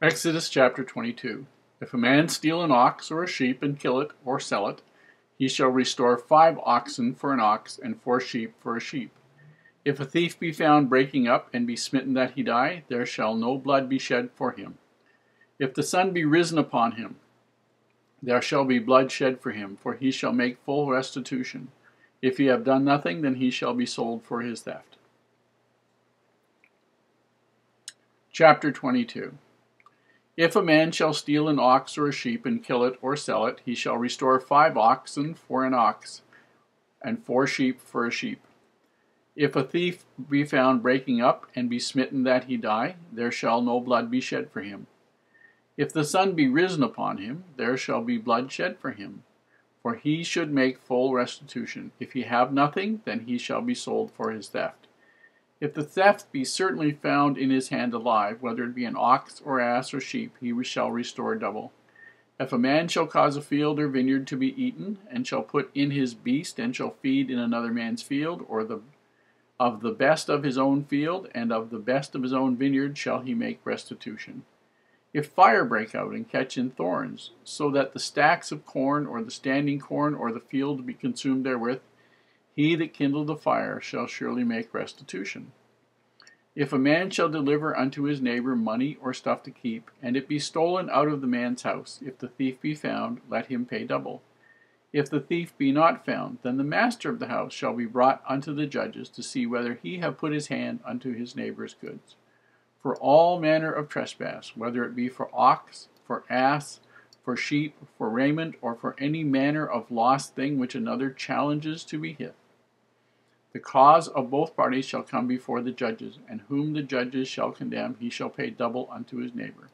Exodus chapter 22. If a man steal an ox or a sheep and kill it or sell it, he shall restore 5 oxen for an ox and 4 sheep for a sheep. If a thief be found breaking up and be smitten that he die, there shall no blood be shed for him. If the sun be risen upon him, there shall be blood shed for him, for he shall make full restitution. If he have done nothing, then he shall be sold for his theft. Chapter 22. If a man shall steal an ox or a sheep and kill it or sell it, he shall restore 5 oxen for an ox and 4 sheep for a sheep. If a thief be found breaking up and be smitten that he die, there shall no blood be shed for him. If the sun be risen upon him, there shall be blood shed for him, for he should make full restitution. If he have nothing, then he shall be sold for his theft. If the theft be certainly found in his hand alive, whether it be an ox or ass or sheep, he shall restore double. If a man shall cause a field or vineyard to be eaten, and shall put in his beast, and shall feed in another man's field, or of the best of his own field, and of the best of his own vineyard shall he make restitution. If fire break out and catch in thorns, so that the stacks of corn, or the standing corn, or the field be consumed therewith, he that kindled the fire shall surely make restitution. If a man shall deliver unto his neighbor money or stuff to keep, and it be stolen out of the man's house, if the thief be found, let him pay double. If the thief be not found, then the master of the house shall be brought unto the judges to see whether he have put his hand unto his neighbor's goods. For all manner of trespass, whether it be for ox, for ass, for sheep, for raiment, or for any manner of lost thing which another challenges to be hid, the cause of both parties shall come before the judges, and whom the judges shall condemn, he shall pay double unto his neighbor.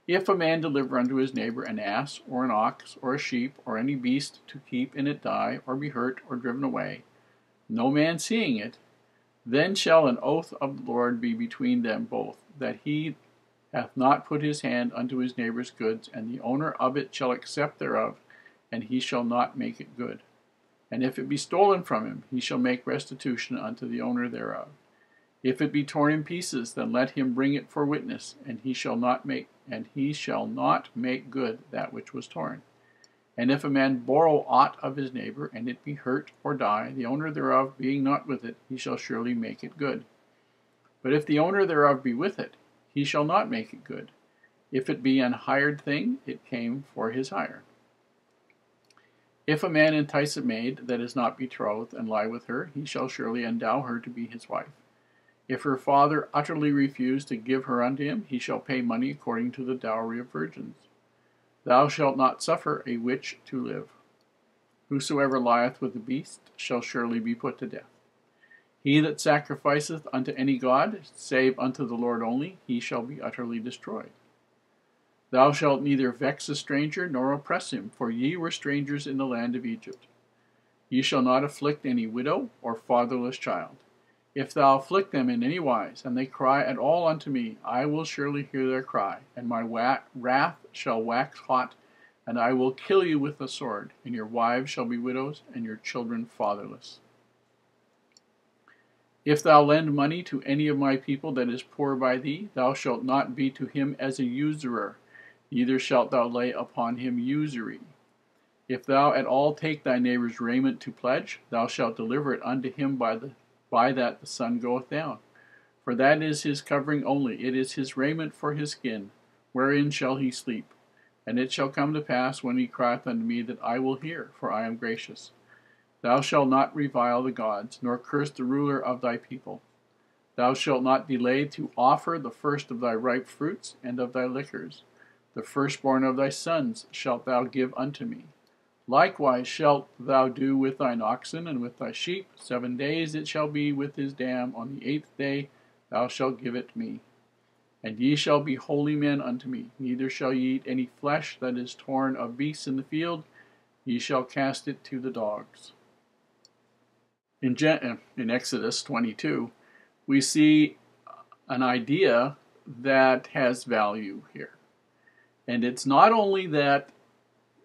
If a man deliver unto his neighbor an ass, or an ox, or a sheep, or any beast to keep, and it die, or be hurt, or driven away, no man seeing it, then shall an oath of the Lord be between them both, that he hath not put his hand unto his neighbor's goods, and the owner of it shall accept thereof, and he shall not make it good. And if it be stolen from him, he shall make restitution unto the owner thereof. If it be torn in pieces, then let him bring it for witness, and he shall not make good that which was torn. And if a man borrow aught of his neighbor, and it be hurt or die, the owner thereof being not with it, he shall surely make it good. But if the owner thereof be with it, he shall not make it good. If it be an hired thing, it came for his hire. If a man entice a maid that is not betrothed, and lie with her, he shall surely endow her to be his wife. If her father utterly refuse to give her unto him, he shall pay money according to the dowry of virgins. Thou shalt not suffer a witch to live. Whosoever lieth with the beast shall surely be put to death. He that sacrificeth unto any god, save unto the Lord only, he shall be utterly destroyed. Thou shalt neither vex a stranger nor oppress him, for ye were strangers in the land of Egypt. Ye shall not afflict any widow or fatherless child. If thou afflict them in any wise, and they cry at all unto me, I will surely hear their cry, and my wrath shall wax hot, and I will kill you with the sword, and your wives shall be widows, and your children fatherless. If thou lend money to any of my people that is poor by thee, thou shalt not be to him as a usurer, neither shalt thou lay upon him usury. If thou at all take thy neighbor's raiment to pledge, thou shalt deliver it unto him by that the sun goeth down. For that is his covering only, it is his raiment for his skin, wherein shall he sleep. And it shall come to pass, when he crieth unto me, that I will hear, for I am gracious. Thou shalt not revile the gods, nor curse the ruler of thy people. Thou shalt not delay to offer the first of thy ripe fruits, and of thy liquors. The firstborn of thy sons shalt thou give unto me. Likewise shalt thou do with thine oxen and with thy sheep. 7 days it shall be with his dam. On the 8th day thou shalt give it me. And ye shall be holy men unto me. Neither shall ye eat any flesh that is torn of beasts in the field. Ye shall cast it to the dogs. In Exodus 22, we see an idea that has value here. And it's not only that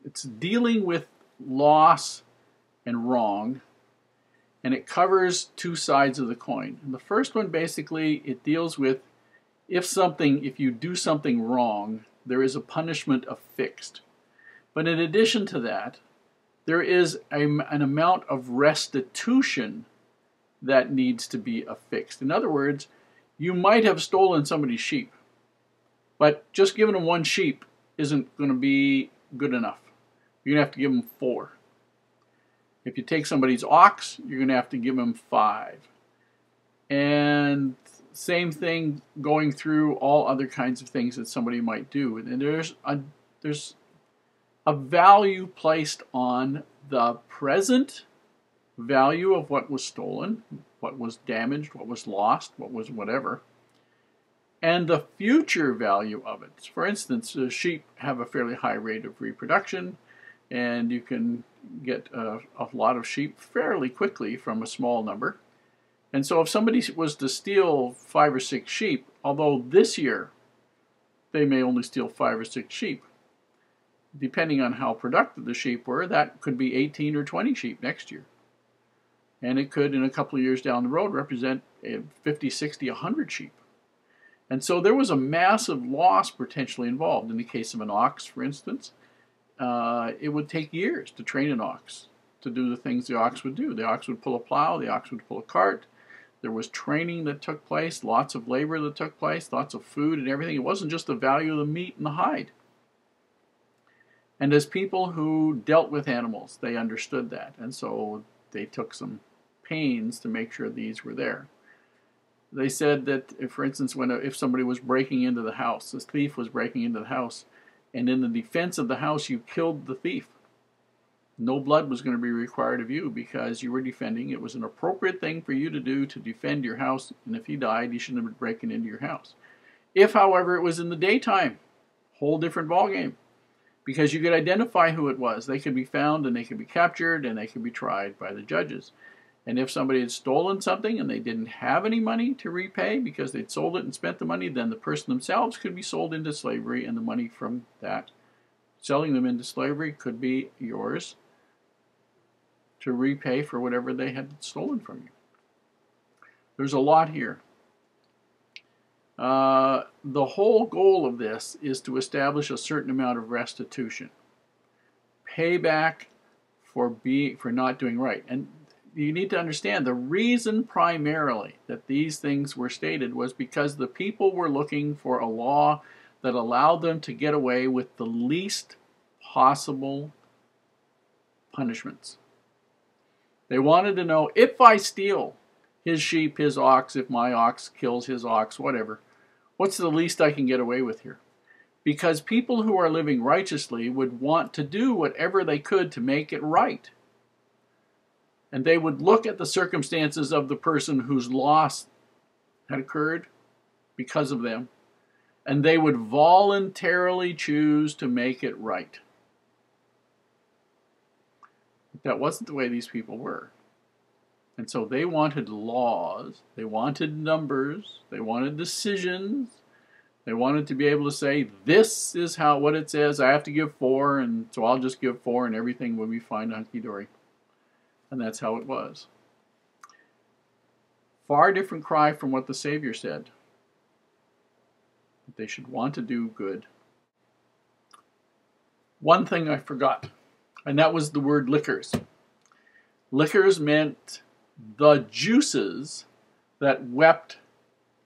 it's dealing with loss and wrong, and it covers 2 sides of the coin. And the first one, basically, it deals with if you do something wrong, there is a punishment affixed. But in addition to that, there is an amount of restitution that needs to be affixed. In other words, you might have stolen somebody's sheep, but just giving them one sheep isn't going to be good enough. You're going to have to give them 4. If you take somebody's ox, you're going to have to give them 5. And same thing going through all other kinds of things that somebody might do. And there's a value placed on the present value of what was stolen, what was damaged, what was lost, what was whatever, and the future value of it. For instance, sheep have a fairly high rate of reproduction, and you can get a lot of sheep fairly quickly from a small number. And so if somebody was to steal 5 or 6 sheep, although this year they may only steal 5 or 6 sheep, depending on how productive the sheep were, that could be 18 or 20 sheep next year. And it could, in a couple of years down the road, represent 50, 60, 100 sheep. And so there was a massive loss potentially involved. In the case of an ox, for instance, it would take years to train an ox to do the things the ox would do. The ox would pull a plow, the ox would pull a cart. There was training that took place, lots of labor that took place, lots of food and everything. It wasn't just the value of the meat and the hide. And as people who dealt with animals, they understood that. And so they took some pains to make sure these were there. They said that, if, for instance, if somebody was breaking into the house, this thief was breaking into the house, and in the defense of the house you killed the thief, no blood was going to be required of you because you were defending. It was an appropriate thing for you to do to defend your house, and if he died, he shouldn't have been breaking into your house. If, however, it was in the daytime, whole different ballgame, because you could identify who it was. They could be found, and they could be captured, and they could be tried by the judges. And if somebody had stolen something and they didn't have any money to repay because they'd sold it and spent the money, then the person themselves could be sold into slavery, and the money from that, selling them into slavery, could be yours to repay for whatever they had stolen from you. There's a lot here. The whole goal of this is to establish a certain amount of restitution, payback for not doing right. And you need to understand the reason primarily that these things were stated was because the people were looking for a law that allowed them to get away with the least possible punishments. They wanted to know, if I steal his sheep, his ox, if my ox kills his ox, whatever, what's the least I can get away with here? Because people who are living righteously would want to do whatever they could to make it right. And they would look at the circumstances of the person whose loss had occurred because of them, and they would voluntarily choose to make it right. But that wasn't the way these people were. And so they wanted laws, they wanted numbers, they wanted decisions, they wanted to be able to say, this is what it says, I have to give 4, and so I'll just give 4 and everything will be fine, hunky-dory. And that's how it was. Far different cry from what the Savior said. That they should want to do good. One thing I forgot, and that was the word liquors. Liquors meant the juices that wept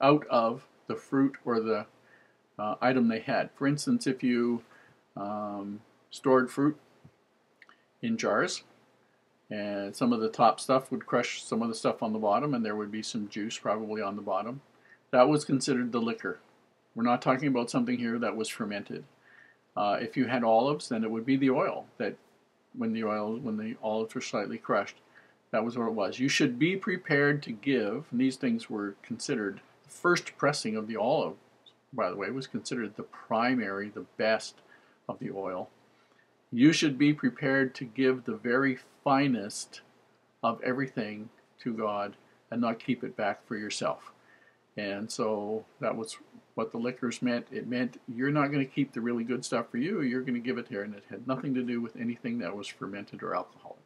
out of the fruit or the item they had. For instance, if you stored fruit in jars, and some of the top stuff would crush some of the stuff on the bottom, and there would be some juice probably on the bottom. That was considered the liquor. We're not talking about something here that was fermented. If you had olives, then it would be the oil that when the olives were slightly crushed, that was what it was. You should be prepared to give, and these things were considered, the first pressing of the olive, by the way, was considered the primary, the best of the oil. You should be prepared to give the very finest of everything to God and not keep it back for yourself. And so that was what the liquors meant. It meant you're not going to keep the really good stuff for you, you're going to give it there, and it had nothing to do with anything that was fermented or alcoholic.